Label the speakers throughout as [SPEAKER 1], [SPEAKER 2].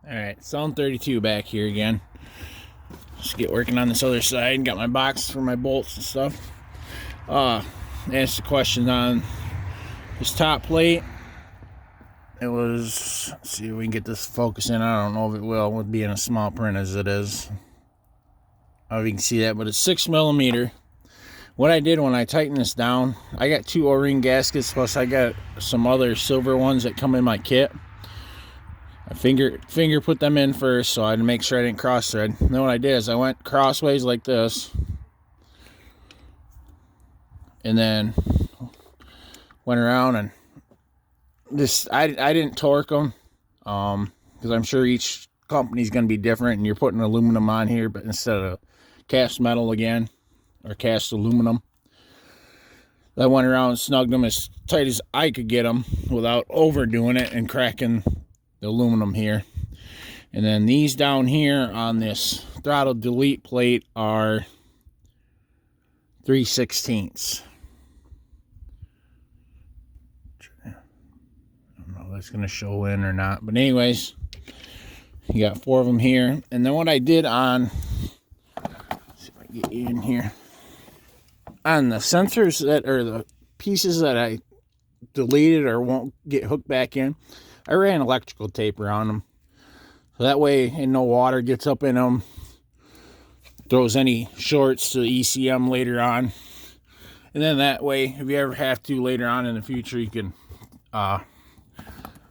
[SPEAKER 1] Alright, Zone 32 back here again. Just get working on this other side. Got my box for my bolts and stuff. Asked a question on this top plate. It was, let's see if we can get this focusing. I don't know if it will with being a small print as it is. I don't know if you can see that, but it's 6mm. What I did when I tightened this down, I got 2 O-ring gaskets, plus I got some other silver ones that come in my kit. I finger put them in first, so I had to make sure I didn't cross thread. And then what I did is I went crossways like this, and then went around and this. I didn't torque them, because I'm sure each company's going to be different, and you're putting aluminum on here, but instead of cast metal again, or cast aluminum. I went around and snugged them as tight as I could get them without overdoing it and cracking the aluminum here. And then these down here on this throttle delete plate are 3/16. I don't know if that's going to show in or not, but anyways, you got 4 of them here. And then what I did on, let's see if I can get you in here, on the sensors that are the pieces that I deleted or won't get hooked back in, I ran electrical tape around them, so that way no water gets up in them, throws any shorts to the ECM later on. And then that way, if you ever have to later on in the future, you can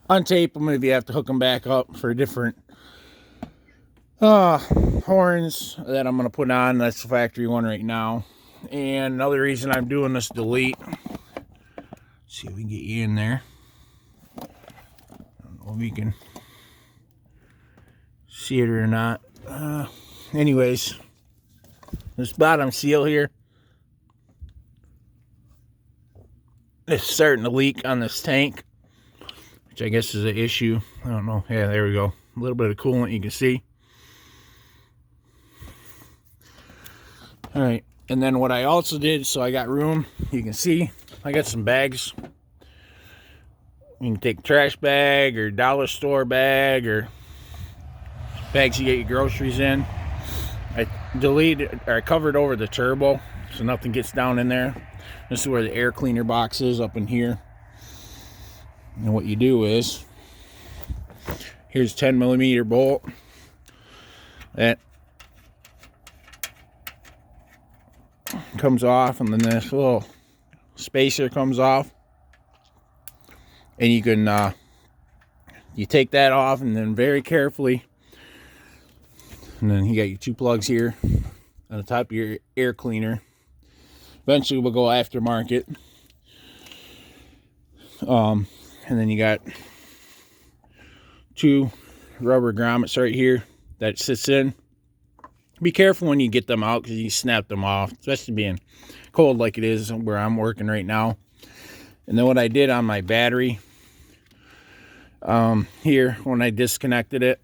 [SPEAKER 1] untape them if you have to hook them back up for different horns that I'm going to put on. That's the factory one right now. And another reason I'm doing this delete, see if we can get you in there. I don't know if you can see it or not. Anyways, this bottom seal here is starting to leak on this tank, which I guess is an issue. I don't know. Yeah, there we go. A little bit of coolant you can see. All right. And then what I also did, so I got room, you can see, I got some bags. You can take a trash bag or dollar store bag or bags you get your groceries in. I deleted, or I covered over the turbo so nothing gets down in there. This is where the air cleaner box is, up in here. And what you do is, here's 10mm bolt. That comes off, and then this little spacer comes off, and you can you take that off, and then very carefully, and then you got your 2 plugs here on the top of your air cleaner. Eventually we'll go aftermarket, and then you got 2 rubber grommets right here that sits in. Be careful when you get them out, because you snap them off, especially being cold like it is where I'm working right now. And then what I did on my battery, here, when I disconnected it,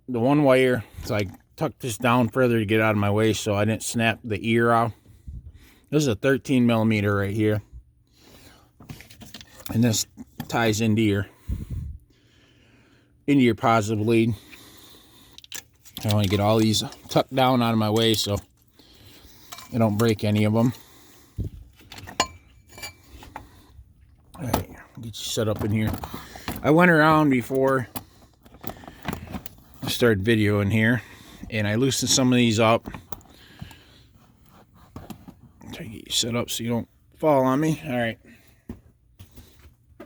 [SPEAKER 1] the one wire, so I tucked this down further to get out of my way so I didn't snap the ear off. This is a 13mm right here. And this ties into your positive lead. I want to get all these tucked down out of my way so I don't break any of them. All right, get you set up in here. I went around before I started videoing here, and I loosened some of these up. Try to get you set up so you don't fall on me. All right.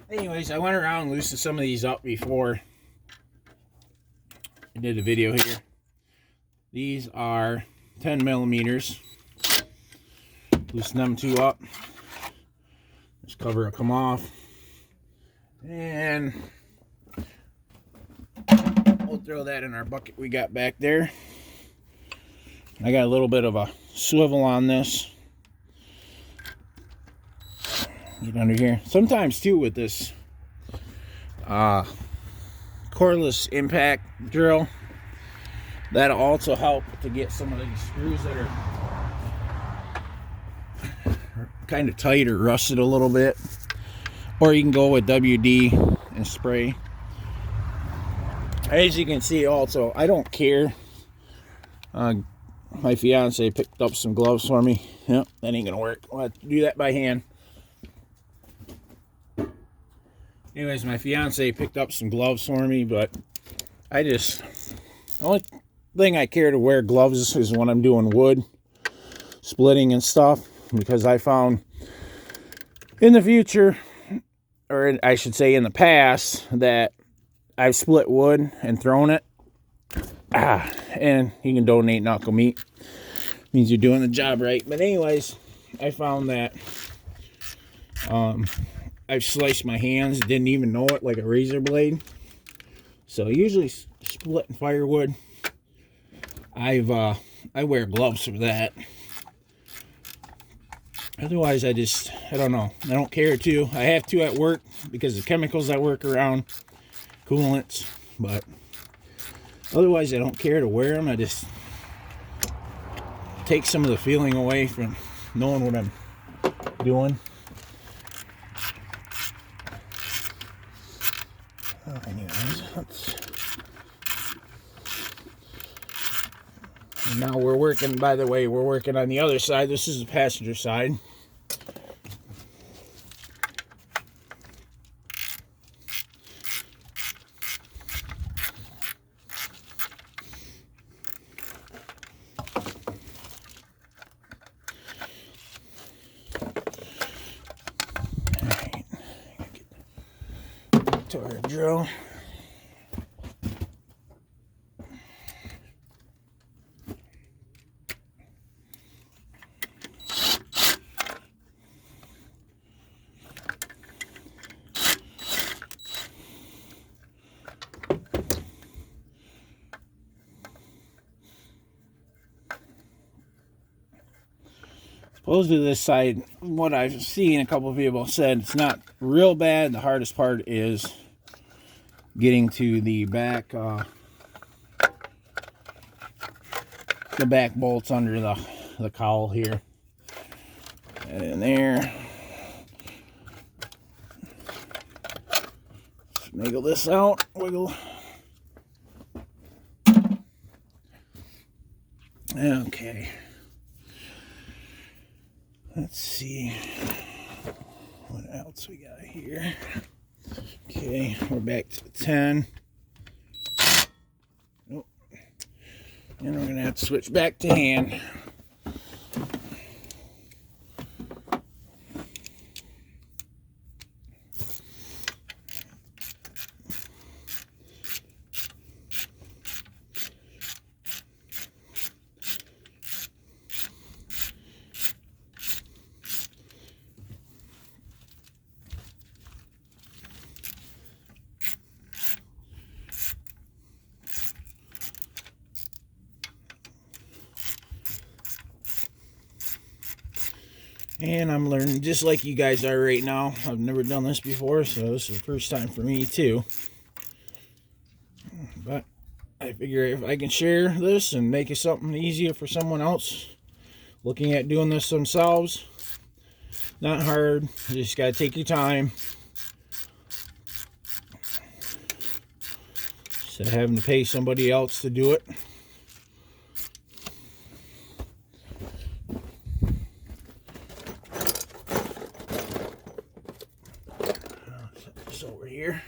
[SPEAKER 1] Anyways, I went around and loosened some of these up before I did a video here. These are 10mm. Loosen them 2 up. This cover will come off. And we'll throw that in our bucket we got back there. I got a little bit of a swivel on this. Get under here. Sometimes too with this cordless impact drill, that'll also help to get some of these screws that are kind of tight or rusted a little bit. Or you can go with WD and spray. As you can see also, I don't care. My fiance picked up some gloves for me. Yep, that ain't gonna work. I'll have to do that by hand. Anyways, my fiance picked up some gloves for me, but the only thing I care to wear gloves is when I'm doing wood splitting and stuff, because I found in the future, or I should say in the past, that I've split wood and thrown it. And you can donate knuckle meat. Means you're doing the job right. But anyways, I found that I've sliced my hands, didn't even know it, like a razor blade. So usually splitting firewood, I wear gloves for that. Otherwise, I don't know. I don't care to. I have to at work because the chemicals I work around, coolants. But otherwise, I don't care to wear them. I just take some of the feeling away from knowing what I'm doing. Anyways, and now we're working, by the way, we're working on the other side. This is the passenger side. To our drill. Supposedly this side, what I've seen a couple of people said, it's not real bad. The hardest part is getting to the back bolts under the cowl here. And in there. Wiggle this out. Wiggle. Okay. Let's see what else we got here. Okay, we're back to the 10. Oh. And we're gonna have to switch back to hand. And I'm learning just like you guys are right now. I've never done this before, so this is the first time for me too. But I figure if I can share this and make it something easier for someone else looking at doing this themselves, not hard. You just gotta take your time. Instead of having to pay somebody else to do it. Over here.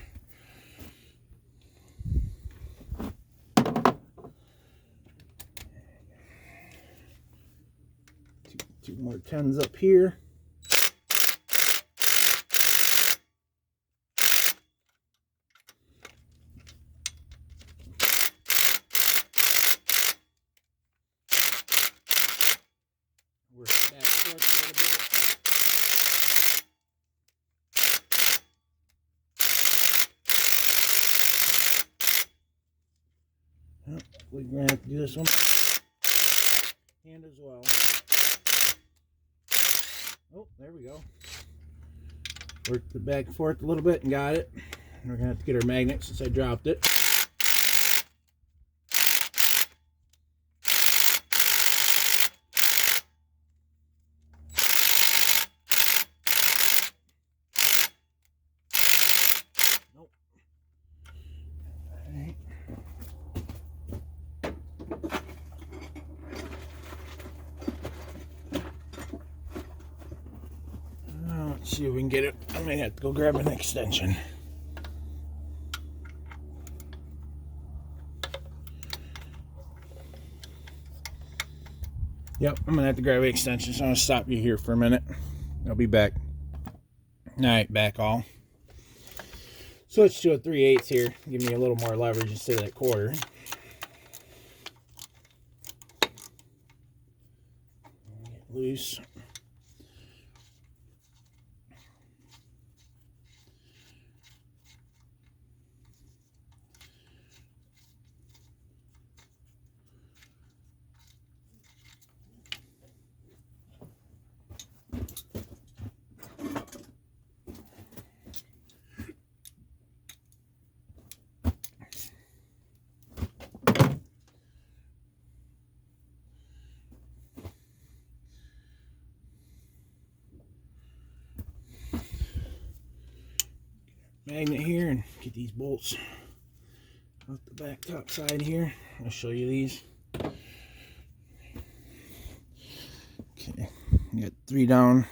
[SPEAKER 1] Two more 10s up here. Work back forth a little bit. We're going to have to do this one hand as well. Oh, there we go. Worked it back and forth a little bit and got it. We're going to have to get our magnet since I dropped it. Nope. All right. see if we can get it. I might have to go grab an extension. Yep, I'm gonna have to grab an extension, so I'm gonna stop you here for a minute. I'll be back. Alright, back all. Switch to a 3/8 here. Give me a little more leverage instead of that quarter. Get loose. Magnet here and get these bolts off the back top side here. I'll show you these. Okay, you got 3 down,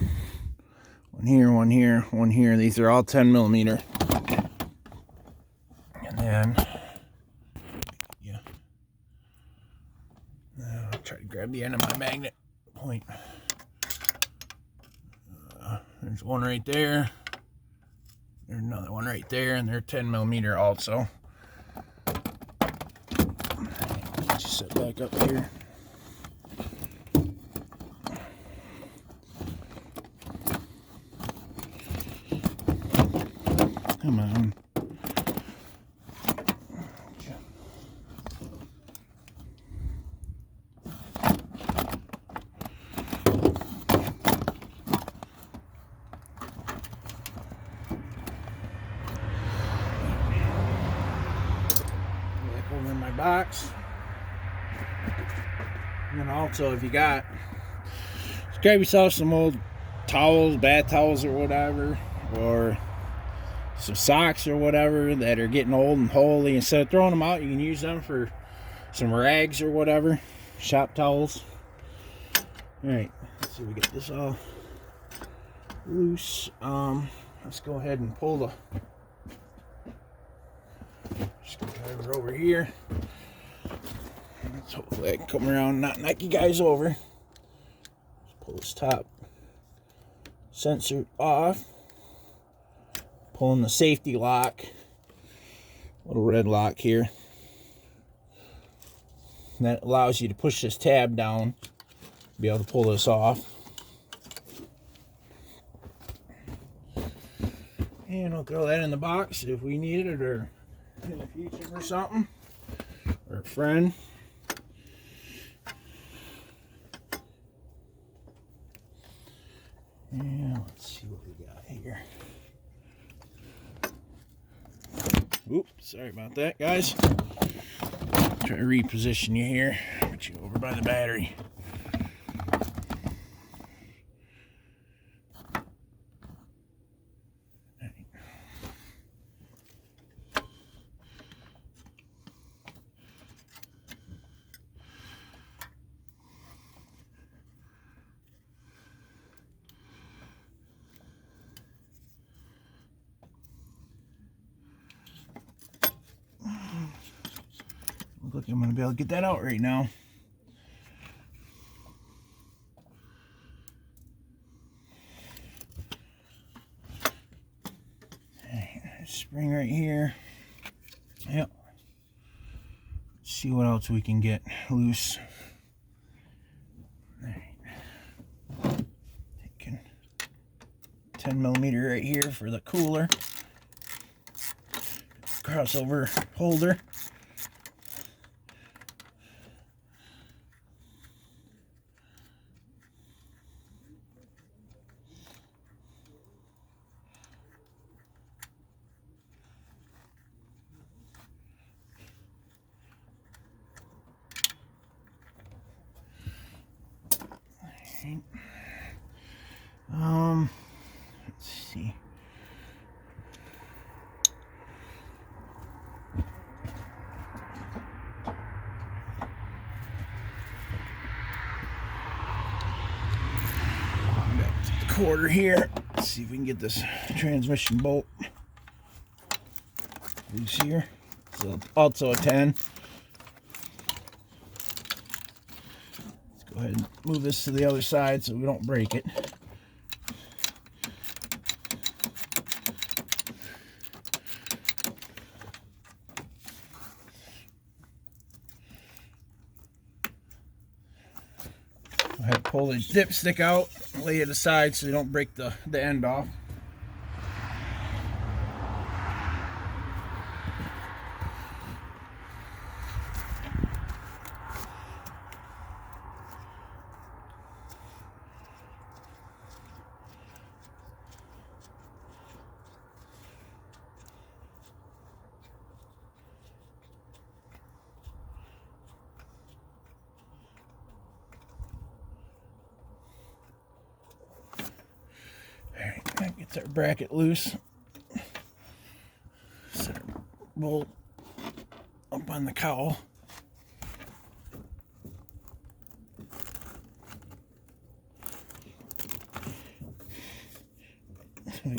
[SPEAKER 1] 1 here, 1 here, 1 here. These are all 10mm. And then, yeah, I'll try to grab the end of my magnet point. There's one right there. There's another one right there, and they're 10mm also. Get you set back up here. Come on. Over in my box. And then also, if you got, just grab yourself some old towels, bath towels or whatever, or some socks or whatever that are getting old and holey. Instead of throwing them out, you can use them for some rags or whatever, shop towels. Alright, let's see if we get this all loose. Let's go ahead and pull the screwdriver over here. Let's hopefully I can come around and not knock you guys over. Let's pull this top sensor off. Pulling the safety lock. Little red lock here. And that allows you to push this tab down to be able to pull this off. And I'll throw that in the box if we need it or in the future or something, or a friend. Yeah, let's see what we got here. Oops, sorry about that, guys. Try to reposition you here. Put you over by the battery. Look, I'm going to be able to get that out right now. Okay, spring right here. Yep. Let's see what else we can get loose. Alright. Taking 10mm right here for the cooler. Crossover holder. Let's see. Back to the quarter here. Let's see if we can get this transmission bolt loose here. So also a 10. Let's go ahead and move this to the other side so we don't break it. Go ahead and pull the dipstick out, lay it aside so you don't break the end off. Alright, that gets our bracket loose. Set our bolt up on the cowl. So we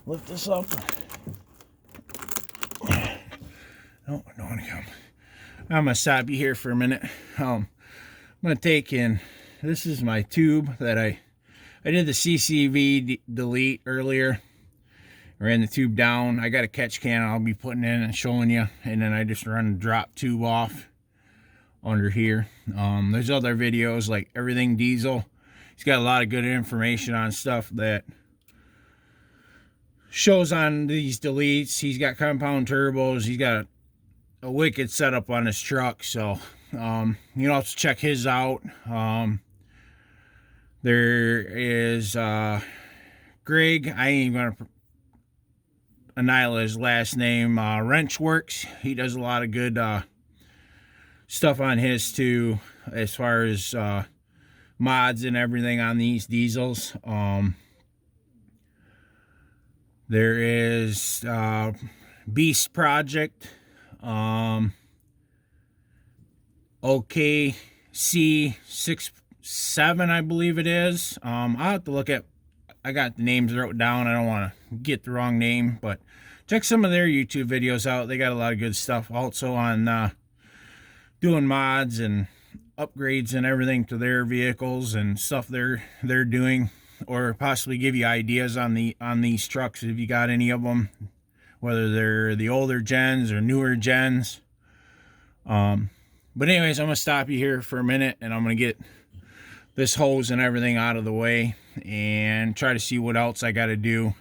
[SPEAKER 1] lift this up. Oh, I don't want to come. I'm going to stop you here for a minute. I'm going to take in, this is my tube that I did the CCV delete earlier. Ran the tube down. I got a catch can I'll be putting in and showing you. And then I just run the drop tube off under here. There's other videos like Everything Diesel. He's got a lot of good information on stuff that shows on these deletes. He's got compound turbos. He's got a wicked setup on his truck. So, you know, have to check his out. There is Greg, I ain't even gonna annihilate his last name, Wrenchworks. He does a lot of good stuff on his too, as far as mods and everything on these diesels. There is Beast Project, OKC67, I believe it is. I'll have to look at, I got the names wrote down. I don't want to get the wrong name, but check some of their YouTube videos out. They got a lot of good stuff also on doing mods and upgrades and everything to their vehicles and stuff they're doing, or possibly give you ideas on these trucks if you got any of them, whether they're the older gens or newer gens. But anyways, I'm gonna stop you here for a minute and I'm gonna get this hose and everything out of the way and try to see what else I got to do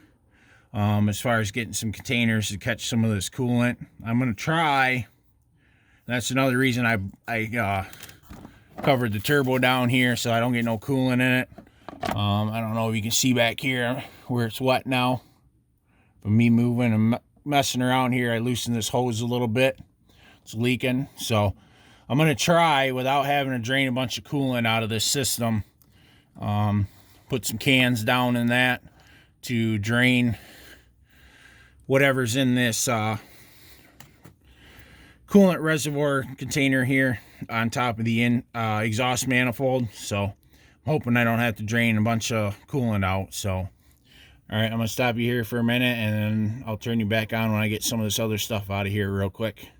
[SPEAKER 1] as far as getting some containers to catch some of this coolant. I'm going to try. That's another reason I covered the turbo down here so I don't get no coolant in it. I don't know if you can see back here where it's wet now. But me moving and messing around here, I loosened this hose a little bit. It's leaking. So I'm going to try, without having to drain a bunch of coolant out of this system, put some cans down in that to drain whatever's in this coolant reservoir container here on top of the exhaust manifold. So I'm hoping I don't have to drain a bunch of coolant out. So, all right, I'm going to stop you here for a minute and then I'll turn you back on when I get some of this other stuff out of here real quick.